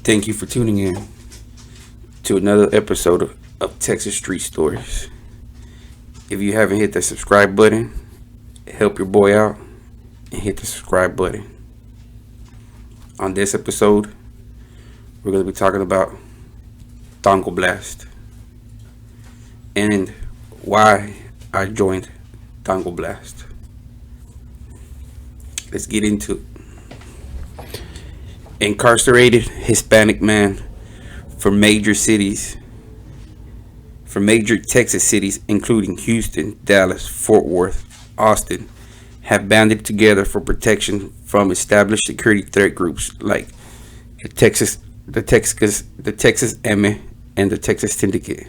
Thank you for tuning in to another episode of Texas Street Stories. If you haven't hit that subscribe button, help your boy out and hit the subscribe button. On this episode, we're going to be talking about Tango Blast and why I joined Tango Blast. Let's get into it. Incarcerated Hispanic man from major Texas cities, including Houston, Dallas, Fort Worth, Austin, have banded together for protection from established security threat groups like the Texas M and the Texas Syndicate.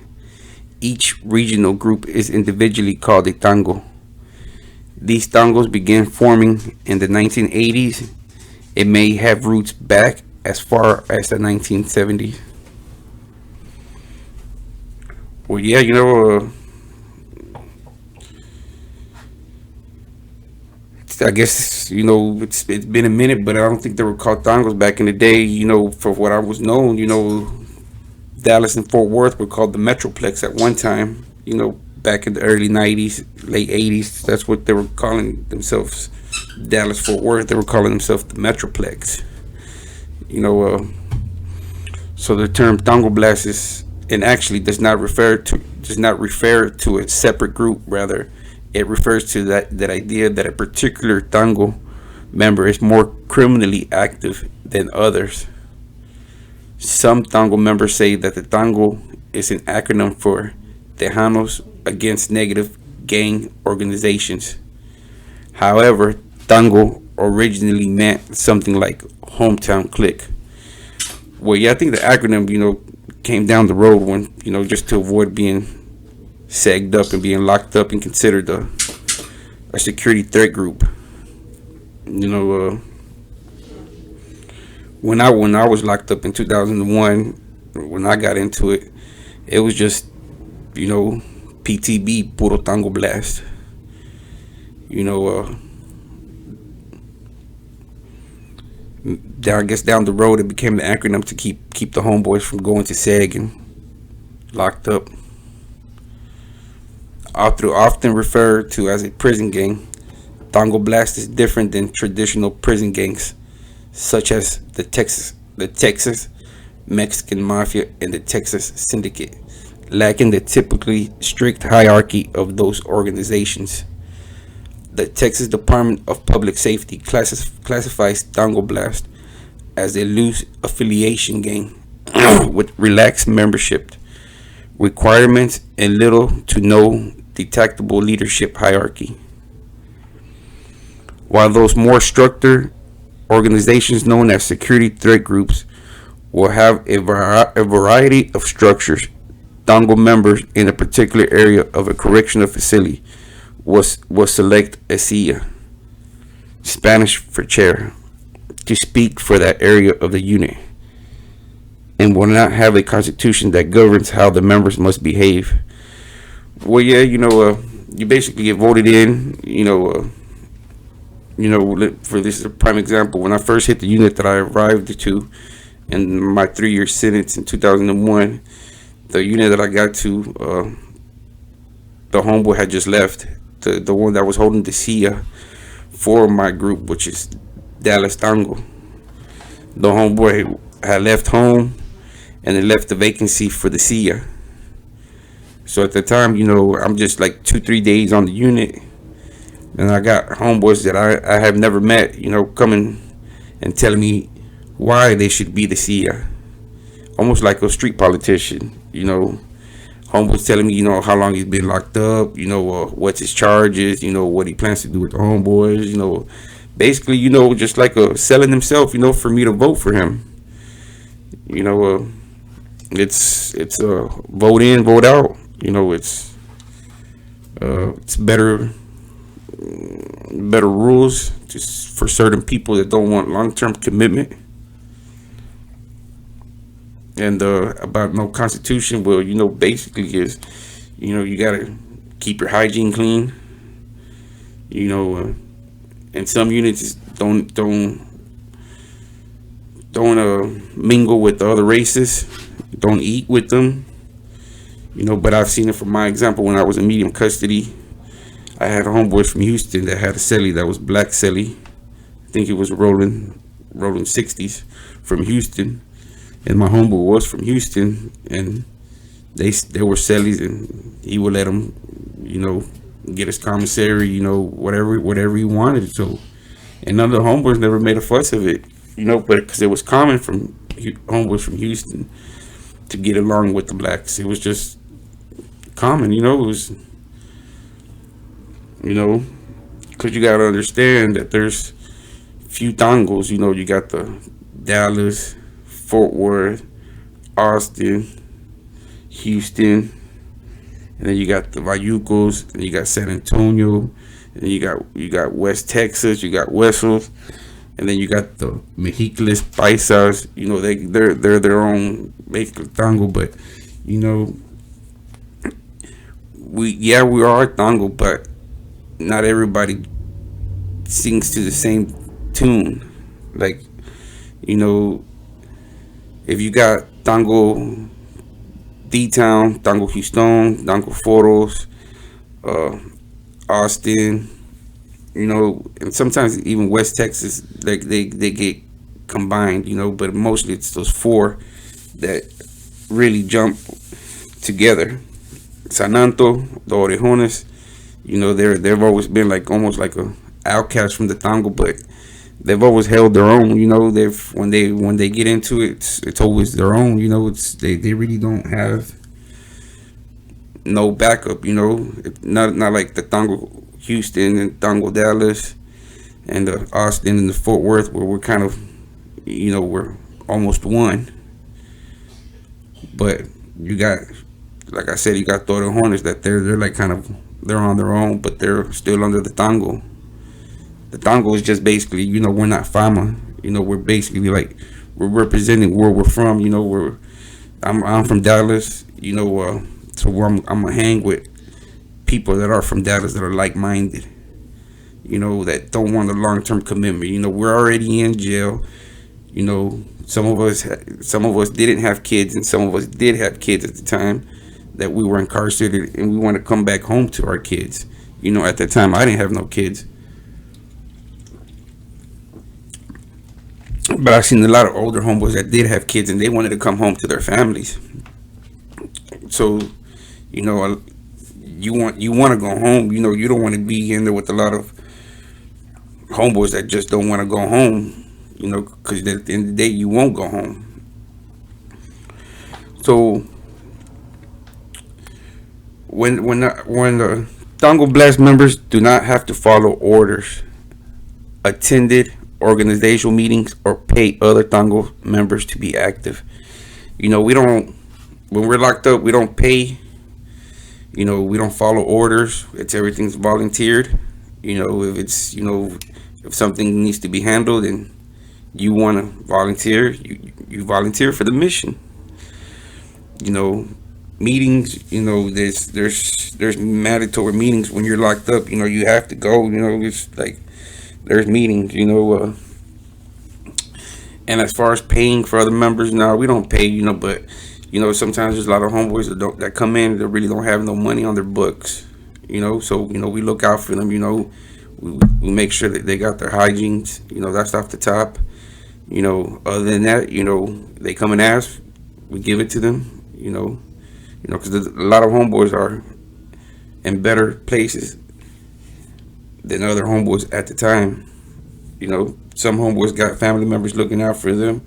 Each regional group is individually called a tango. These tangos began forming in the 1980s. It may have roots back as far as the 1970s. Well, yeah, I guess, it's been a minute, but I don't think they were called tangos back in the day. For what I was known, Dallas and Fort Worth were called the Metroplex at one time, back in the early 90s, late 80s. That's what they were calling themselves. Dallas Fort Worth, they were calling themselves the Metroplex. So the term Tango Blast is, and actually does not refer to a separate group. Rather, it refers to that idea that a particular tango member is more criminally active than others. Some tango members say that the tango is an acronym for Tejanos Against Negative Gang Organizations. However, tango originally meant something like hometown clique. Well, yeah, I think the acronym, came down the road when, just to avoid being segged up and being locked up and considered a security threat group. When I was locked up in 2001, when I got into it, it was just, PTB, Puro Tango Blast. I guess down the road it became the acronym to keep the homeboys from going to seg and locked up. Often referred to as a prison gang, Tango Blast is different than traditional prison gangs, such as the Texas Mexican Mafia and the Texas Syndicate, lacking the typically strict hierarchy of those organizations. The Texas Department of Public Safety classifies Tango Blast as a loose affiliation gang with relaxed membership requirements and little to no detectable leadership hierarchy. While those more structured organizations known as security threat groups will have a variety of structures, Tango members in a particular area of a correctional facility was select a silla, Spanish for chair, to speak for that area of the unit, and will not have a constitution that governs how the members must behave. Well, yeah, you basically get voted in. For this is a prime example. When I first hit the unit that I arrived to in my 3-year sentence in 2001, the unit that I got to, the homeboy had just left. The one that was holding the silla for my group, which is Dallas Tango. The homeboy had left home and then left the vacancy for the silla. So at the time, I'm just like 2-3 days on the unit, and I got homeboys that I have never met, coming and telling me why they should be the silla. Almost like a street politician, Homeboy's telling me, how long he's been locked up, what's his charges, what he plans to do with the homeboys, basically, just like selling himself, for me to vote for him. It's vote in, vote out. It's better rules just for certain people that don't want long-term commitment. And about no constitution, well, basically is, you gotta keep your hygiene clean. And some units don't don't mingle with the other races, don't eat with them. But I've seen it from my example when I was in medium custody. I had homeboys from Houston that had a celly that was black celly. I think it was rolling 60s from Houston, and my homeboy was from Houston, and they were cellies, and he would let them, get his commissary, whatever he wanted. So, and none of the homeboys never made a fuss of it, but because it was common from homeboys from Houston to get along with the blacks. It was just common, it was, because you got to understand that there's few tangos. You got the Dallas, Fort Worth, Austin, Houston, and then you got the Vayucos, and you got San Antonio, and you got West Texas, you got Wessels, and then you got the Mexicales, Paisas. They're their own basically tango, but we are tango, but not everybody sings to the same tune. Like, if you got tango D-Town, tango Houston, tango Foros, Austin, and sometimes even West Texas, like they get combined, but mostly it's those four that really jump together. Sananto, the Orejones, they've always been like almost like a outcast from the tango, but they've always held their own. They've when they get into it, it's always their own. They really don't have no backup. Not like the tango Houston and tango Dallas and the Austin and the Fort Worth, where we're kind of, we're almost one. But you got, like I said, you got the Hornets that they're like kind of, they're on their own, but they're still under the tango. The tango is just basically, we're not fama. We're basically like, we're representing where we're from. I'm from Dallas. So I'm gonna hang with people that are from Dallas that are like-minded. That don't want a long-term commitment. We're already in jail. Some of us didn't have kids, and some of us did have kids at the time that we were incarcerated, and we want to come back home to our kids. At that time I didn't have no kids, but I've seen a lot of older homeboys that did have kids, and they wanted to come home to their families. So, you want to go home. You don't want to be in there with a lot of homeboys that just don't want to go home. Because at the end of the day, you won't go home. So when the Tango Blast members do not have to follow orders, attended organizational meetings, or pay other Tango members to be active. We don't, when we're locked up, we don't pay. We don't follow orders. Everything's volunteered. If it's, if something needs to be handled and you want to volunteer, you volunteer for the mission. Meetings, there's mandatory meetings when you're locked up. You have to go. It's like there's meetings. And as far as paying for other members, no, we don't pay. But sometimes there's a lot of homeboys that come in that really don't have no money on their books. So we look out for them. We make sure that they got their hygienes. That's off the top. Other than that, they come and ask, we give it to them. Because a lot of homeboys are in better places than other homeboys at the time. Some homeboys got family members looking out for them.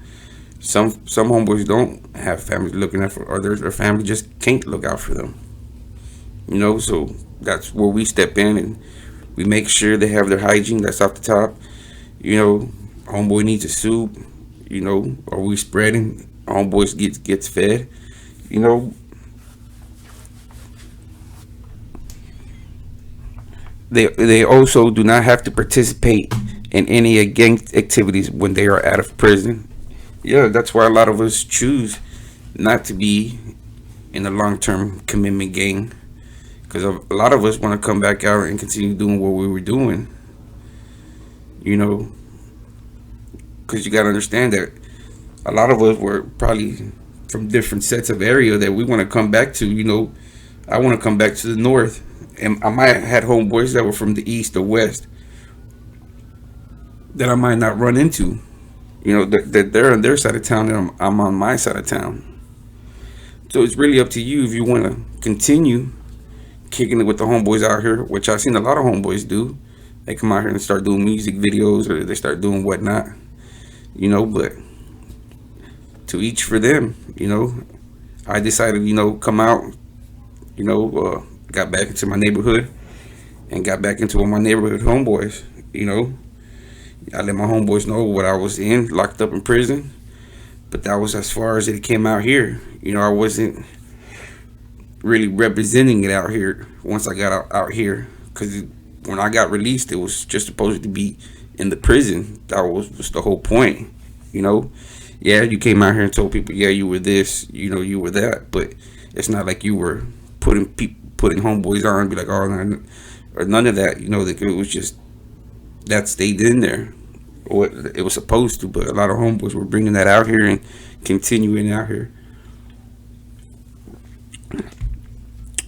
Some homeboys don't have families looking out for, or their family just can't look out for them. So that's where we step in and we make sure they have their hygiene. That's off the top. Homeboy needs a soup. Are we spreading? Homeboys gets fed. They also do not have to participate in any gang activities when they are out of prison. Yeah, that's why a lot of us choose not to be in a long-term commitment gang, because a lot of us want to come back out and continue doing what we were doing. Because you got to understand that a lot of us were probably from different sets of area that we want to come back to. I want to come back to the north, and I might have had homeboys that were from the east or west that I might not run into. That they're on their side of town and I'm on my side of town. So it's really up to you if you want to continue kicking it with the homeboys out here, which I've seen a lot of homeboys do. They come out here and start doing music videos or they start doing whatnot, but to each for them. I decided, come out, got back into my neighborhood and got back into my neighborhood homeboys. I let my homeboys know what I was in, locked up in prison, but that was as far as it came out here. I wasn't really representing it out here once I got out here, because when I got released, it was just supposed to be in the prison. That was the whole point. Yeah, you came out here and told people, yeah, you were this, you were that, but it's not like you were putting homeboys on and be like, oh, no, or none of that. That it was just that stayed in there, what it was supposed to. But a lot of homeboys were bringing that out here and continuing out here.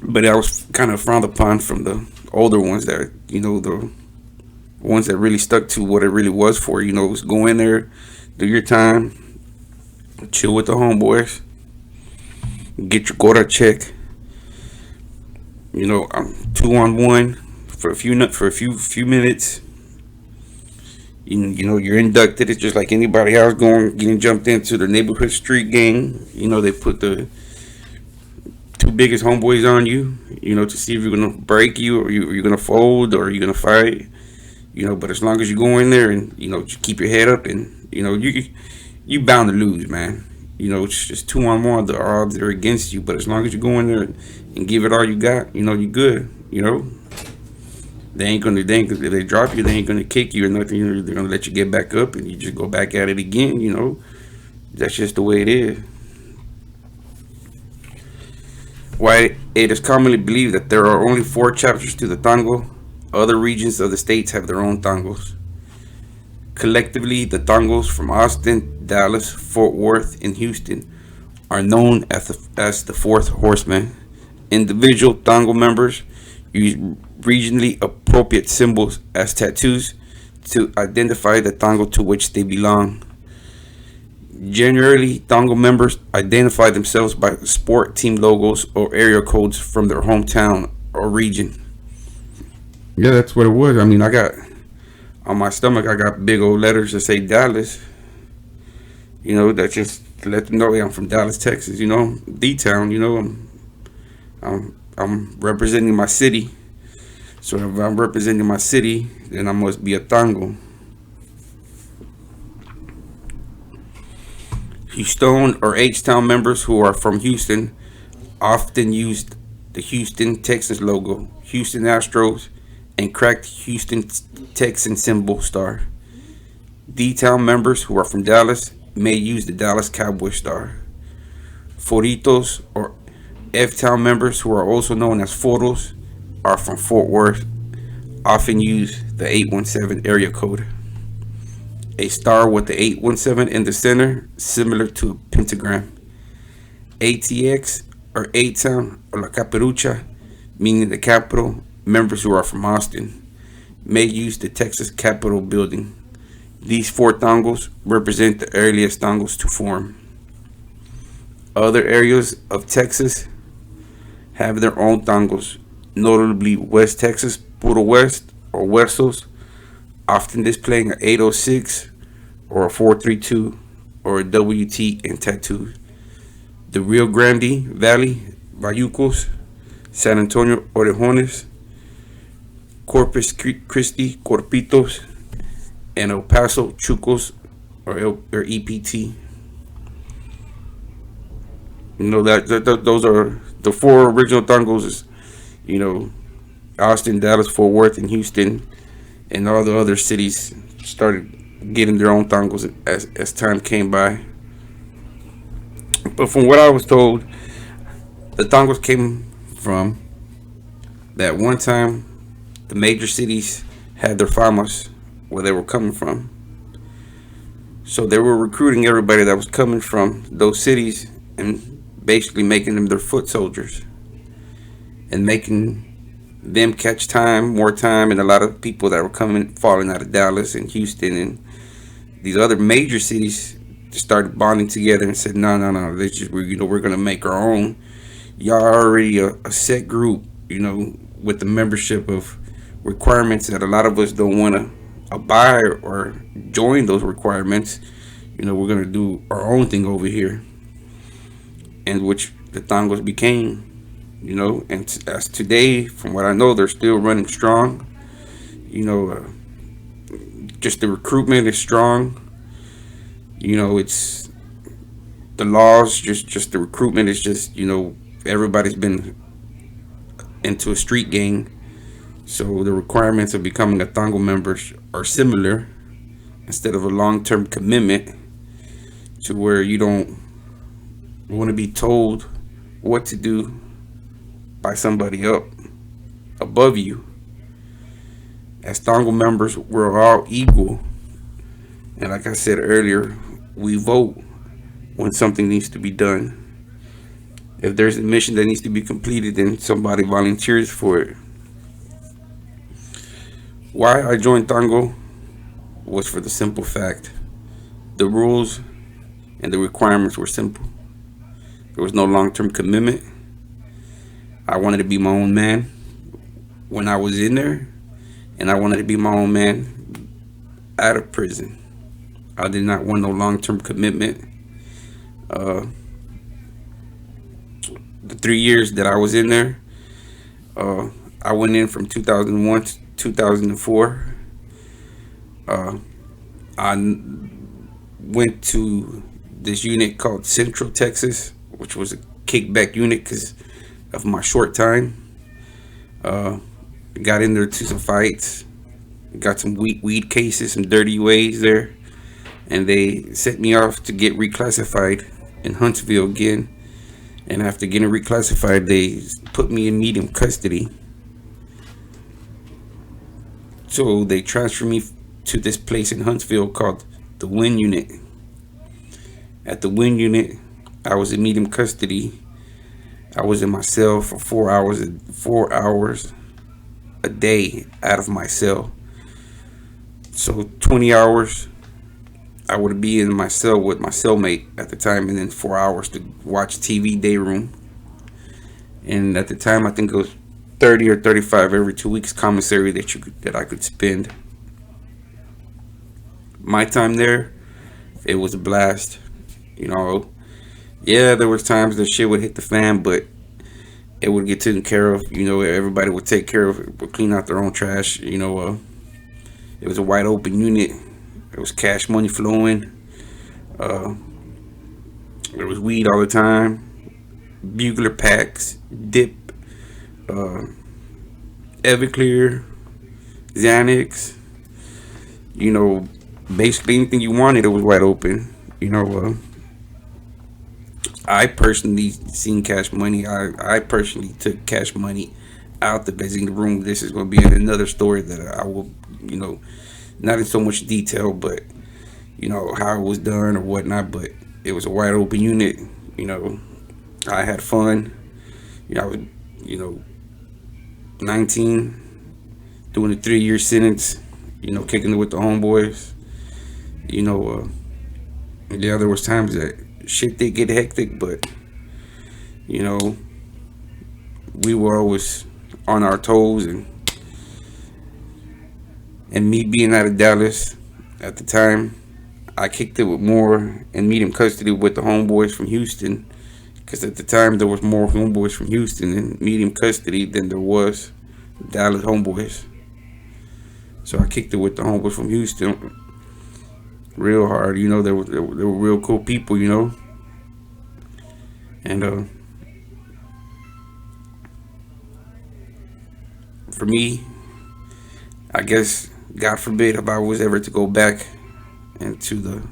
But I was kind of frowned upon from the older ones that, the ones that really stuck to what it really was for. Was go in there, do your time, chill with the homeboys, get your quota check. I'm 2-on-1 for a few minutes. You're inducted. It's just like anybody else getting jumped into the neighborhood street gang. They put the two biggest homeboys on you, to see if you're gonna break you or you're gonna fold or you're gonna fight. But as long as you go in there and just keep your head up, and you bound to lose, man. It's just 2-on-1. The odds are against you, but as long as you go in there and give it all you got, you're good. They ain't gonna if they drop you, they ain't gonna kick you or nothing. They're gonna let you get back up and you just go back at it again. That's just the way it is. Why it is commonly believed that there are only 4 chapters to the Tango. Other regions of the states have their own tangos. Collectively, the tangos from Austin, Dallas, Fort Worth, and Houston are known as the Fourth Horseman. Individual tango members use regionally appropriate symbols as tattoos to identify the tango to which they belong. Generally, tango members identify themselves by sport team logos or area codes from their hometown or region. Yeah, that's what it was. I mean, I got on my stomach, I got big old letters that say Dallas. That just to let them know, hey, I'm from Dallas, Texas. D-town. I'm representing my city. So if I'm representing my city, then I must be a tango. Houston or H-Town members who are from Houston often use the Houston Texans logo, Houston Astros, and cracked Houston Texan symbol star. D-Town members who are from Dallas may use the Dallas Cowboy star. Foritos or F-Town members who are also known as Foros are from Fort Worth, often use the 817 area code. A star with the 817 in the center, similar to a pentagram. ATX or A-Town or La Caperucha, meaning the capital, members who are from Austin, may use the Texas Capitol building. These 4 tangos represent the earliest tangos to form. Other areas of Texas have their own tangos, notably West Texas, Puro West or Huesos, often displaying an 806 or a 432 or a WT and tattoos. The Rio Grande Valley, Bayucos, San Antonio, Orejones, Corpus Christi, Corpitos, and El Paso, Chucos, or EPT. Those are the 4 original tangos. Austin, Dallas, Fort Worth, and Houston, and all the other cities started getting their own tangos as time came by. But from what I was told, the tangos came from that one time the major cities had their famas where they were coming from. So they were recruiting everybody that was coming from those cities and basically making them their foot soldiers and making them catch time, more time, and a lot of people that were coming, falling out of Dallas and Houston and these other major cities just started bonding together and said, no, no, no, this just, we're gonna make our own. Y'all are already a set group, with the membership of requirements that a lot of us don't want to abide or join those requirements. We're gonna do our own thing over here, and which the Tangos became. And as today, from what I know, they're still running strong. You know, uh, just the recruitment is strong. It's the laws, just the recruitment is just, everybody's been into a street gang. So the requirements of becoming a Tango member are similar instead of a long term commitment to where you don't want to be told what to do by somebody up above you. As Tango members, we're all equal. And like I said earlier, we vote when something needs to be done. If there's a mission that needs to be completed, then somebody volunteers for it. Why I joined Tango was for the simple fact the rules and the requirements were simple. There was no long term commitment. I wanted to be my own man when I was in there, and I wanted to be my own man out of prison. I did not want no long term commitment. Uh, the 3 years that I was in there, I went in from 2001 to 2004. I went to this unit called Central Texas, which was a kickback unit because of my short time. Got in there to some fights, got some weed cases, some dirty ways there, and they sent me off to get reclassified in Huntsville again. And after getting reclassified, they put me in medium custody. So they transferred me to this place in Huntsville called the Win Unit. At the Win Unit, I was in medium custody. I was in my cell for 4 hours a day out of my cell. So 20 hours I would be in my cell with my cellmate at the time, and then 4 hours to watch TV day room. And at the time, I think it was 30 or 35 every 2 weeks commissary that I could spend. My time there, it was a blast. Yeah, there was times that shit would hit the fan, but it would get taken care of. Everybody would take care of it, would clean out their own trash. It was a wide open unit. There was cash money flowing. There was weed all the time. Bugler packs, dip, Everclear, Xanax. Basically anything you wanted, it was wide open. I personally seen cash money. I personally took cash money out the visiting room. This is going to be another story that I will, not in so much detail, but how it was done or whatnot. But it was a wide open unit. I had fun. I was 19, doing a 3-year sentence. Kicking it with the homeboys. Yeah, there was times that shit did get hectic, but we were always on our toes, and me being out of Dallas at the time, I kicked it with more in medium custody with the homeboys from Houston, because at the time there was more homeboys from Houston in medium custody than there was Dallas homeboys. So I kicked it with the homeboys from Houston real hard. They were real cool people. And for me, I guess, God forbid, if I was ever to go back into the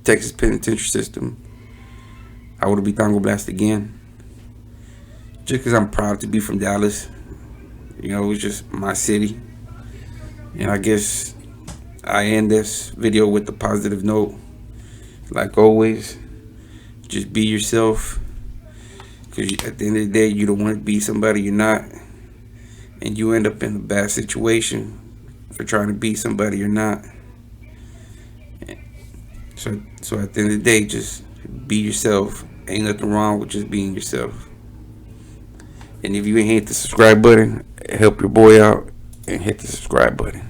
Texas penitentiary system, I would be Tango Blast again. Just because I'm proud to be from Dallas. It's just my city. And I guess I end this video with a positive note. Like always, just be yourself. Because at the end of the day, you don't want to be somebody you're not. And you end up in a bad situation for trying to be somebody you're not. So at the end of the day, just be yourself. Ain't nothing wrong with just being yourself. And if you ain't hit the subscribe button, help your boy out and hit the subscribe button.